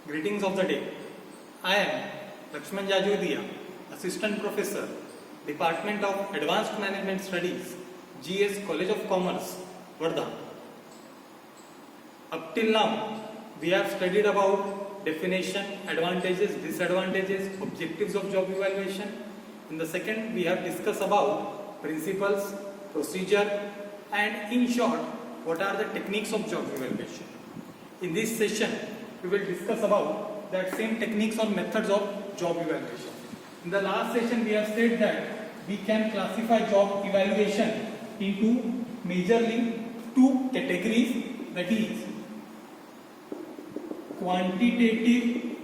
Greetings of the day. I am Lakshman Jajodia, Assistant Professor, Department of Advanced Management Studies, GS College of Commerce, Wardha. Up till now, we have studied about definition, advantages, disadvantages, objectives of job evaluation. In the second, we have discussed about principles, procedure, and in short, what are the techniques of job evaluation. In this session, we will discuss about that same techniques or methods of job evaluation. In the last session, we have said that we can classify job evaluation into majorly two categories, that is quantitative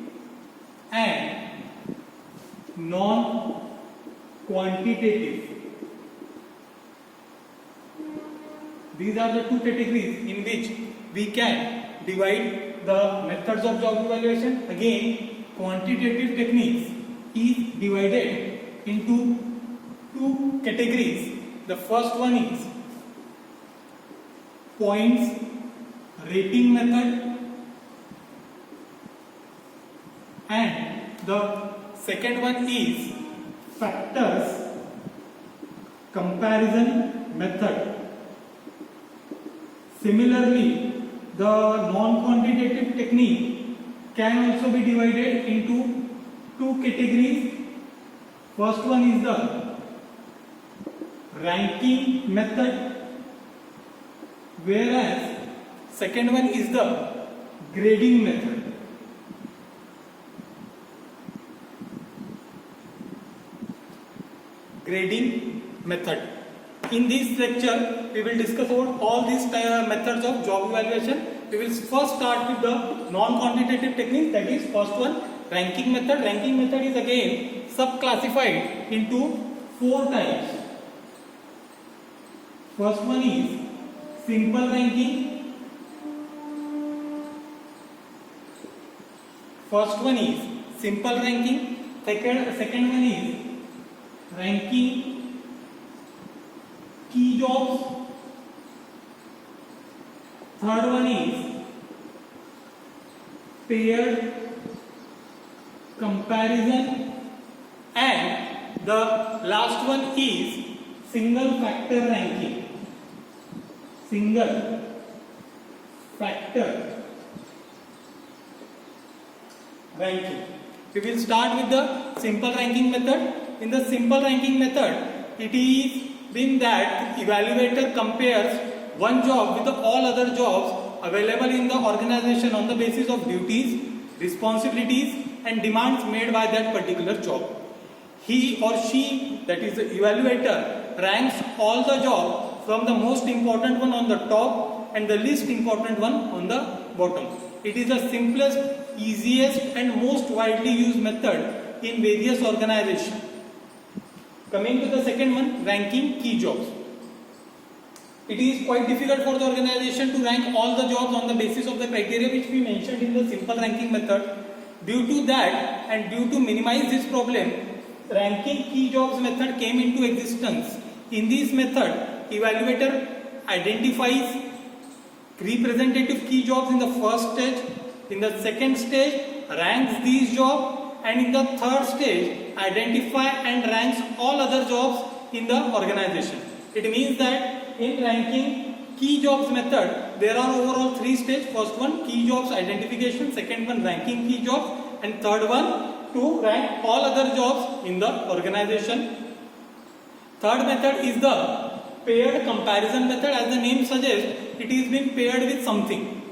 and non-quantitative. These are the two categories in which we can divide the methods of job evaluation. Again, quantitative techniques is divided into two categories. The first one is points rating method, and the second one is factors comparison method. Similarly, the non-quantitative technique can also be divided into two categories. First one is the ranking method, whereas second one is the grading method. Grading method. In this lecture, we will discuss about all these methods of job evaluation. We will first start with the non-quantitative technique, that is first one, ranking method. Ranking method is again sub-classified into four types. First one is simple ranking. First one is simple ranking. Second one is ranking key jobs. Third one is paired comparison, and the last one is single factor ranking. Single factor ranking. We will start with the simple ranking method. In the simple ranking method, it is been that evaluator compares one job with all other jobs available in the organization on the basis of duties, responsibilities, and demands made by that particular job. He or she, that is the evaluator, ranks all the jobs from the most important one on the top and the least important one on the bottom. It is the simplest, easiest, and most widely used method in various organizations. Coming to the second one, ranking key jobs. It is quite difficult for the organization to rank all the jobs on the basis of the criteria which we mentioned in the simple ranking method. Due to that, and due to minimize this problem, ranking key jobs method came into existence. In this method, evaluator identifies representative key jobs in the first stage. In the second stage, ranks these jobs, and in the third stage, identify and ranks all other jobs in the organization. It means that in ranking key jobs method, there are overall three stages. First one, key jobs identification. Second one, ranking key jobs. And third one, to rank all other jobs in the organization. Third method is the paired comparison method. As the name suggests, it is being paired with something.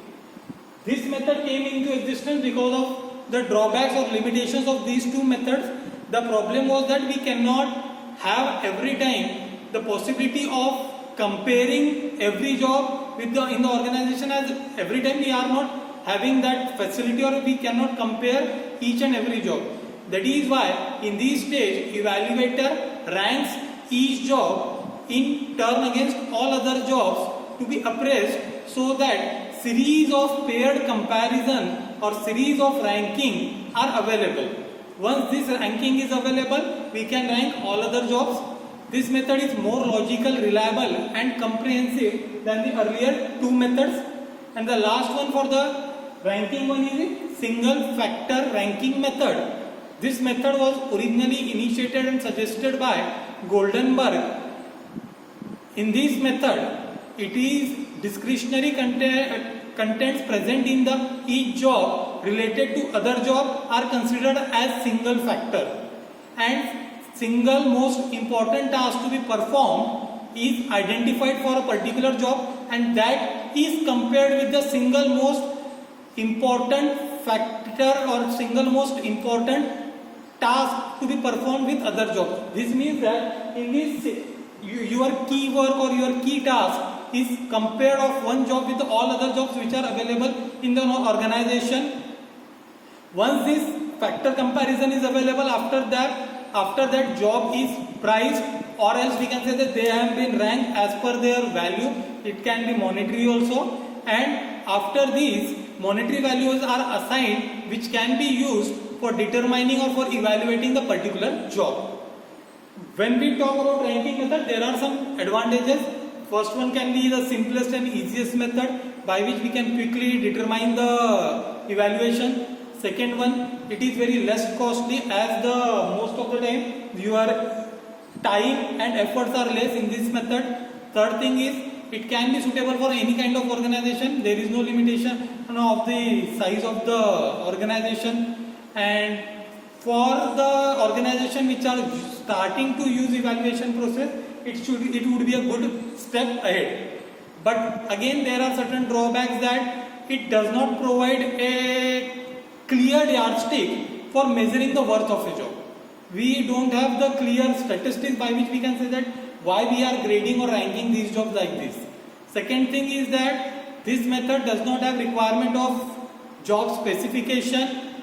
This method came into existence because of the drawbacks or limitations of these two methods. The problem was that we cannot have every time the possibility of comparing every job with in the organization, as every time we are not having that facility, or we cannot compare each and every job. That is why in this stage, evaluator ranks each job in turn against all other jobs to be appraised, so that series of paired comparison or series of ranking are available. Once this ranking is available, we can rank all other jobs. This method is more logical, reliable, and comprehensive than the earlier two methods. And the last one for the Ranking one is a single factor ranking method. This method was originally initiated and suggested by Goldenberg. In this method, it is discretionary contents present in the each job related to other job are considered as single factor, and single most important task to be performed is identified for a particular job, and that is compared with the single most important factor or single most important task to be performed with other jobs. This means that in this your key work or your key task is compared of one job with all other jobs which are available in the organization. Once this factor comparison is available, after that job is priced, or else we can say that they have been ranked as per their value. It can be monetary also, and after these monetary values are assigned which can be used for determining or for evaluating the particular job. When we talk about ranking method, there are some advantages. First one can be the simplest and easiest method by which we can quickly determine the evaluation. Second one, it is very less costly as the most of the time your time and efforts are less in this method. Third thing is, it can be suitable for any kind of organization. There is no limitation of the size of the organization, and for the organization which are starting to use evaluation process, it would be a good step ahead. But again, there are certain drawbacks that it does not provide a clear yardstick for measuring the worth of a job. We don't have the clear statistics by which we can say that why we are grading or ranking these jobs like this. Second thing is that this method does not have requirement of job specification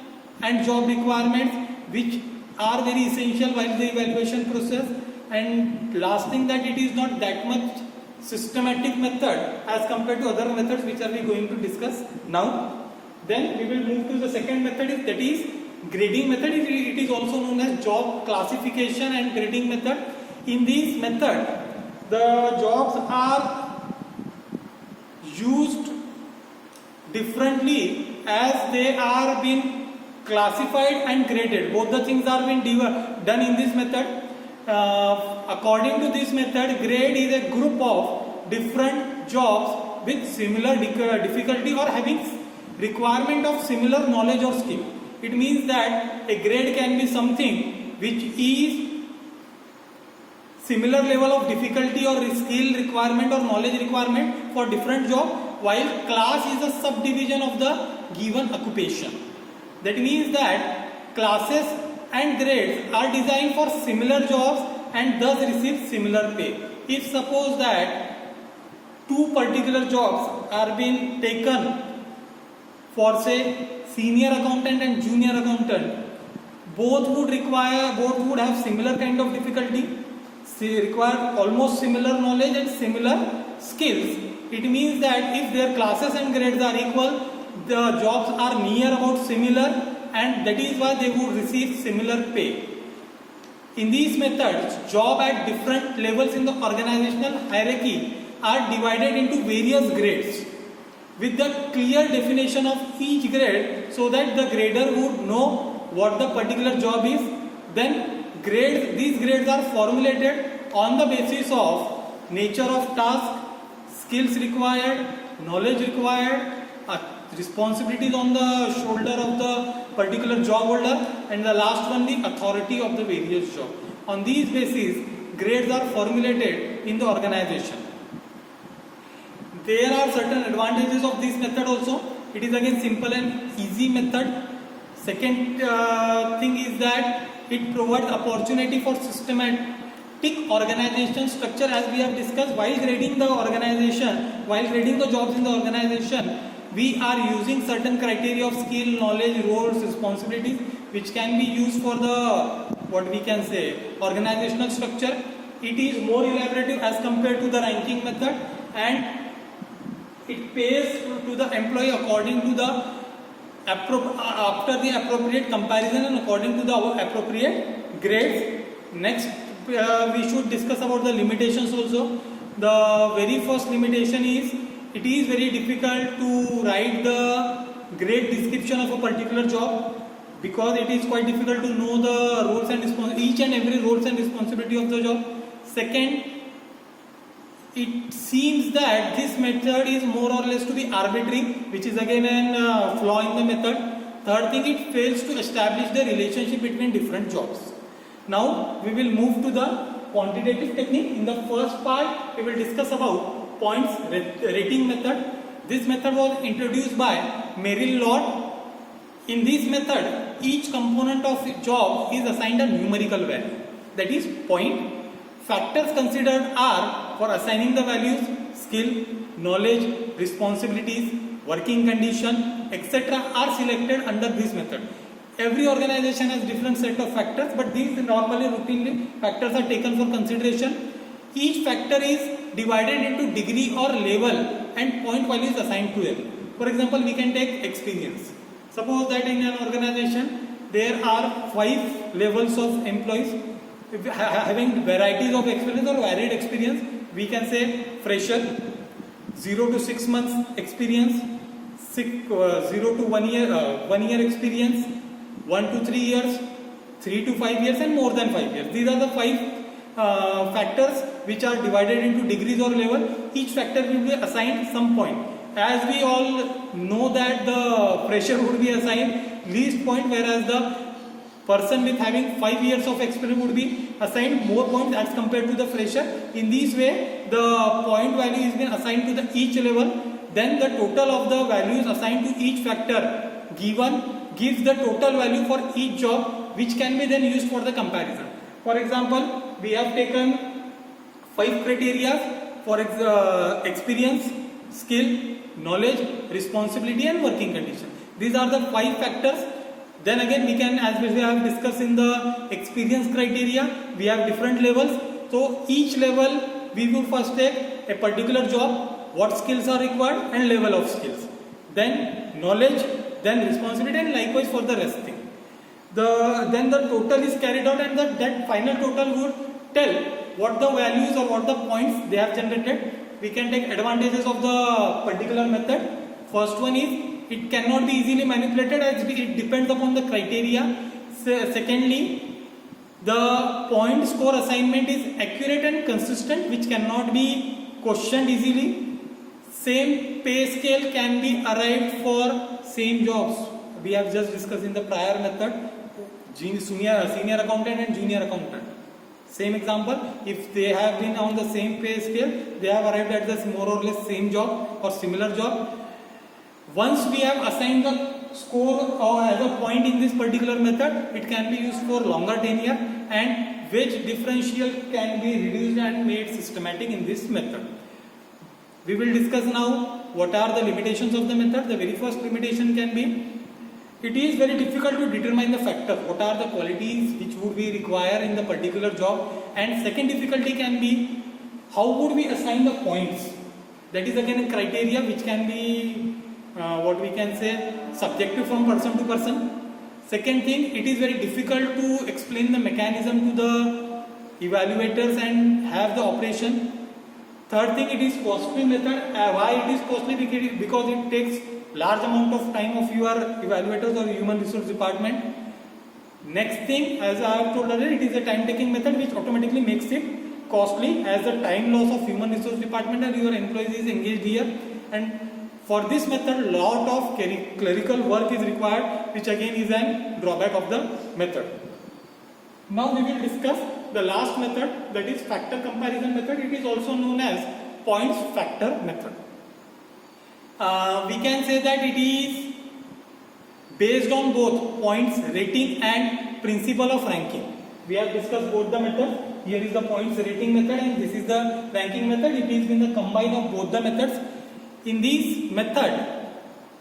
and job requirements which are very essential while the evaluation process. And last thing, that it is not that much systematic method as compared to other methods which are we going to discuss now. Then we will move to the second method, that is grading method. It is also known as job classification and grading method. In this method, the jobs are used differently as they are being classified and graded. Both the things are being done in this method. According to this method, grade is a group of different jobs with similar difficulty or having requirement of similar knowledge or skill. It means that a grade can be something which is similar level of difficulty or skill requirement or knowledge requirement for different job, while class is a subdivision of the given occupation. That means that classes and grades are designed for similar jobs and thus receive similar pay. If suppose that two particular jobs are being taken for say senior accountant and junior accountant, both would have similar kind of difficulty, require almost similar knowledge and similar skills. It means that if their classes and grades are equal, the jobs are near about similar, and that is why they would receive similar pay. In these methods, job at different levels in the organizational hierarchy are divided into various grades with the clear definition of each grade, so that the grader would know what the particular job is. Then these grades are formulated on the basis of nature of task, skills required, knowledge required, responsibilities on the shoulder of the particular job holder, and the last one, the authority of the various job. On these basis, grades are formulated in the organization. There are certain advantages of this method also. It is again simple and easy method. Second thing is that it provides opportunity for systematic organization structure, as we have discussed. While grading the organization, while grading the jobs in the organization, we are using certain criteria of skill, knowledge, roles, responsibilities, which can be used for the organizational structure. It is more elaborative as compared to the ranking method, and it pays to the employee according to the after the appropriate comparison and according to the appropriate grades. Next, we should discuss about the limitations also. The very first limitation is, it is very difficult to write the great description of a particular job, because it is quite difficult to know the roles and each and every roles and responsibility of the job. Second, it seems that this method is more or less to be arbitrary, which is again a flaw in the method. Third thing, it fails to establish the relationship between different jobs. Now we will move to the quantitative technique. In the first part, we will discuss about points rating method. This method was introduced by Merrill Lord. In this method, each component of job is assigned a numerical value, that is point. Factors considered are for assigning the values: skill, knowledge, responsibilities, working condition, etc. are selected under this method. Every organization has different set of factors, but these normally routinely factors are taken for consideration. Each factor is divided into degree or level and point value is assigned to them. For example, we can take experience. Suppose that in an organization there are 5 levels of employees having varieties of experience or varied experience. We can say fresher, 0 to 6 months experience, 0 to 1 year experience, 1 to 3 years, 3 to 5 years, and more than 5 years. These are the 5 factors which are divided into degrees or level. Each factor will be assigned some point. As we all know that the fresher would be assigned least point, whereas the person with having 5 years of experience would be assigned more points as compared to the fresher. In this way, the point value is been assigned to the each level. Then the total of the values assigned to each factor gives the total value for each job, which can be then used for the comparison. For example, we have taken 5 criteria for experience, skill, knowledge, responsibility, and working condition. These are the 5 factors. Then again, we can, as we have discussed in the experience criteria, we have different levels. So each level we will first take a particular job, what skills are required, and level of skills. Then knowledge, then responsibility, and likewise for the rest thing. Then the total is carried out, and that final total would tell what the values or what the points they have generated. We can take advantages of the particular method. First one is it cannot be easily manipulated as it depends upon the criteria. Secondly, the point score assignment is accurate and consistent, which cannot be questioned easily. Same pay scale can be arrived for same jobs. We have just discussed in the prior method, senior accountant and junior accountant. Same example, if they have been on the same pay scale, they have arrived at the more or less same job or similar job. Once we have assigned the score or as a point in this particular method, it can be used for longer tenure, and wage differential can be reduced and made systematic in this method. We will discuss now what are the limitations of the method. The very first limitation can be, it is very difficult to determine the factor, what are the qualities which would be required in the particular job. And second difficulty can be, how would we assign the points? That is again a criteria which can be what we can say subjective from person to person. Second thing, it is very difficult to explain the mechanism to the evaluators and have the operation. Third thing, it is costly method. Why it is costly? Because it takes large amount of time of your evaluators or human resource department. Next thing, as I have told earlier, it is a time taking method which automatically makes it costly, as the time loss of human resource department and your employees is engaged here. And for this method, lot of clerical work is required, which again is a drawback of the method. Now we will discuss the last method, that is factor comparison method. It is also known as points factor method. We can say that it is based on both points rating and principle of ranking. We have discussed both the methods. Here is the points rating method and this is the ranking method. It is in the combine of both the methods. In this method,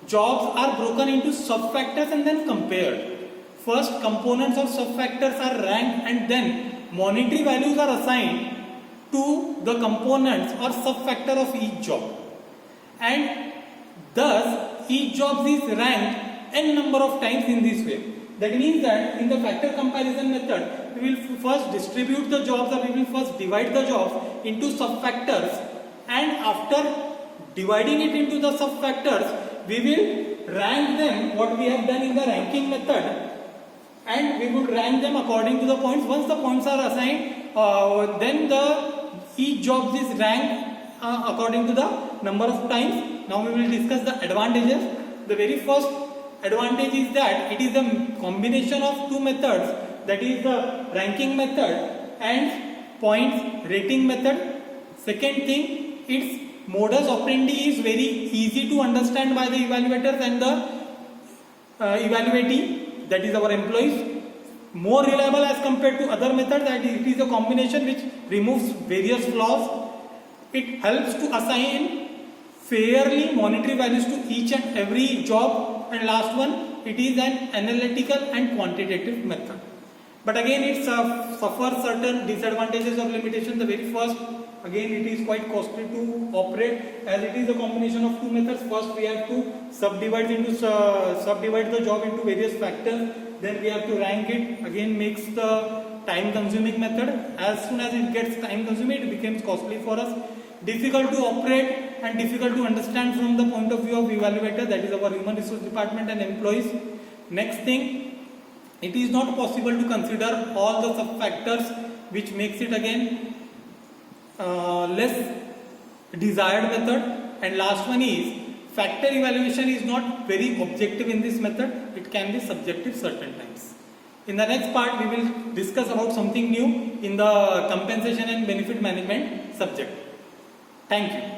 jobs are broken into sub-factors and then compared. First, components of sub-factors are ranked and then monetary values are assigned to the components or sub-factor of each job. And thus, each job is ranked n number of times in this way. That means that in the factor comparison method, we will first distribute the jobs or we will first divide the jobs into sub-factors, and after dividing it into the sub-factors, we will rank them what we have done in the ranking method, and we would rank them according to the points. Once the points are assigned, then each job is ranked according to the number of times. Now we will discuss the advantages. The very first advantage is that it is a combination of two methods, that is the ranking method and points rating method. Second thing, its modus operandi is very easy to understand by the evaluators and the evaluatee, that is our employees. More reliable as compared to other methods, that it is a combination which removes various flaws. It helps to assign fairly monetary values to each and every job. And last one, it is an analytical and quantitative method. But again, it suffers certain disadvantages or limitations. The very first, again, it is quite costly to operate, as it is a combination of two methods. First, we have to subdivide the job into various factors. Then we have to rank it. Again, makes the time-consuming method. As soon as it gets time-consuming, it becomes costly for us. Difficult to operate and difficult to understand from the point of view of evaluator, that is our human resource department and employees. Next thing, it is not possible to consider all the sub-factors, which makes it again less desired method. And last one is, factor evaluation is not very objective in this method. It can be subjective certain times. In the next part, we will discuss about something new in the compensation and benefit management subject. Thank you.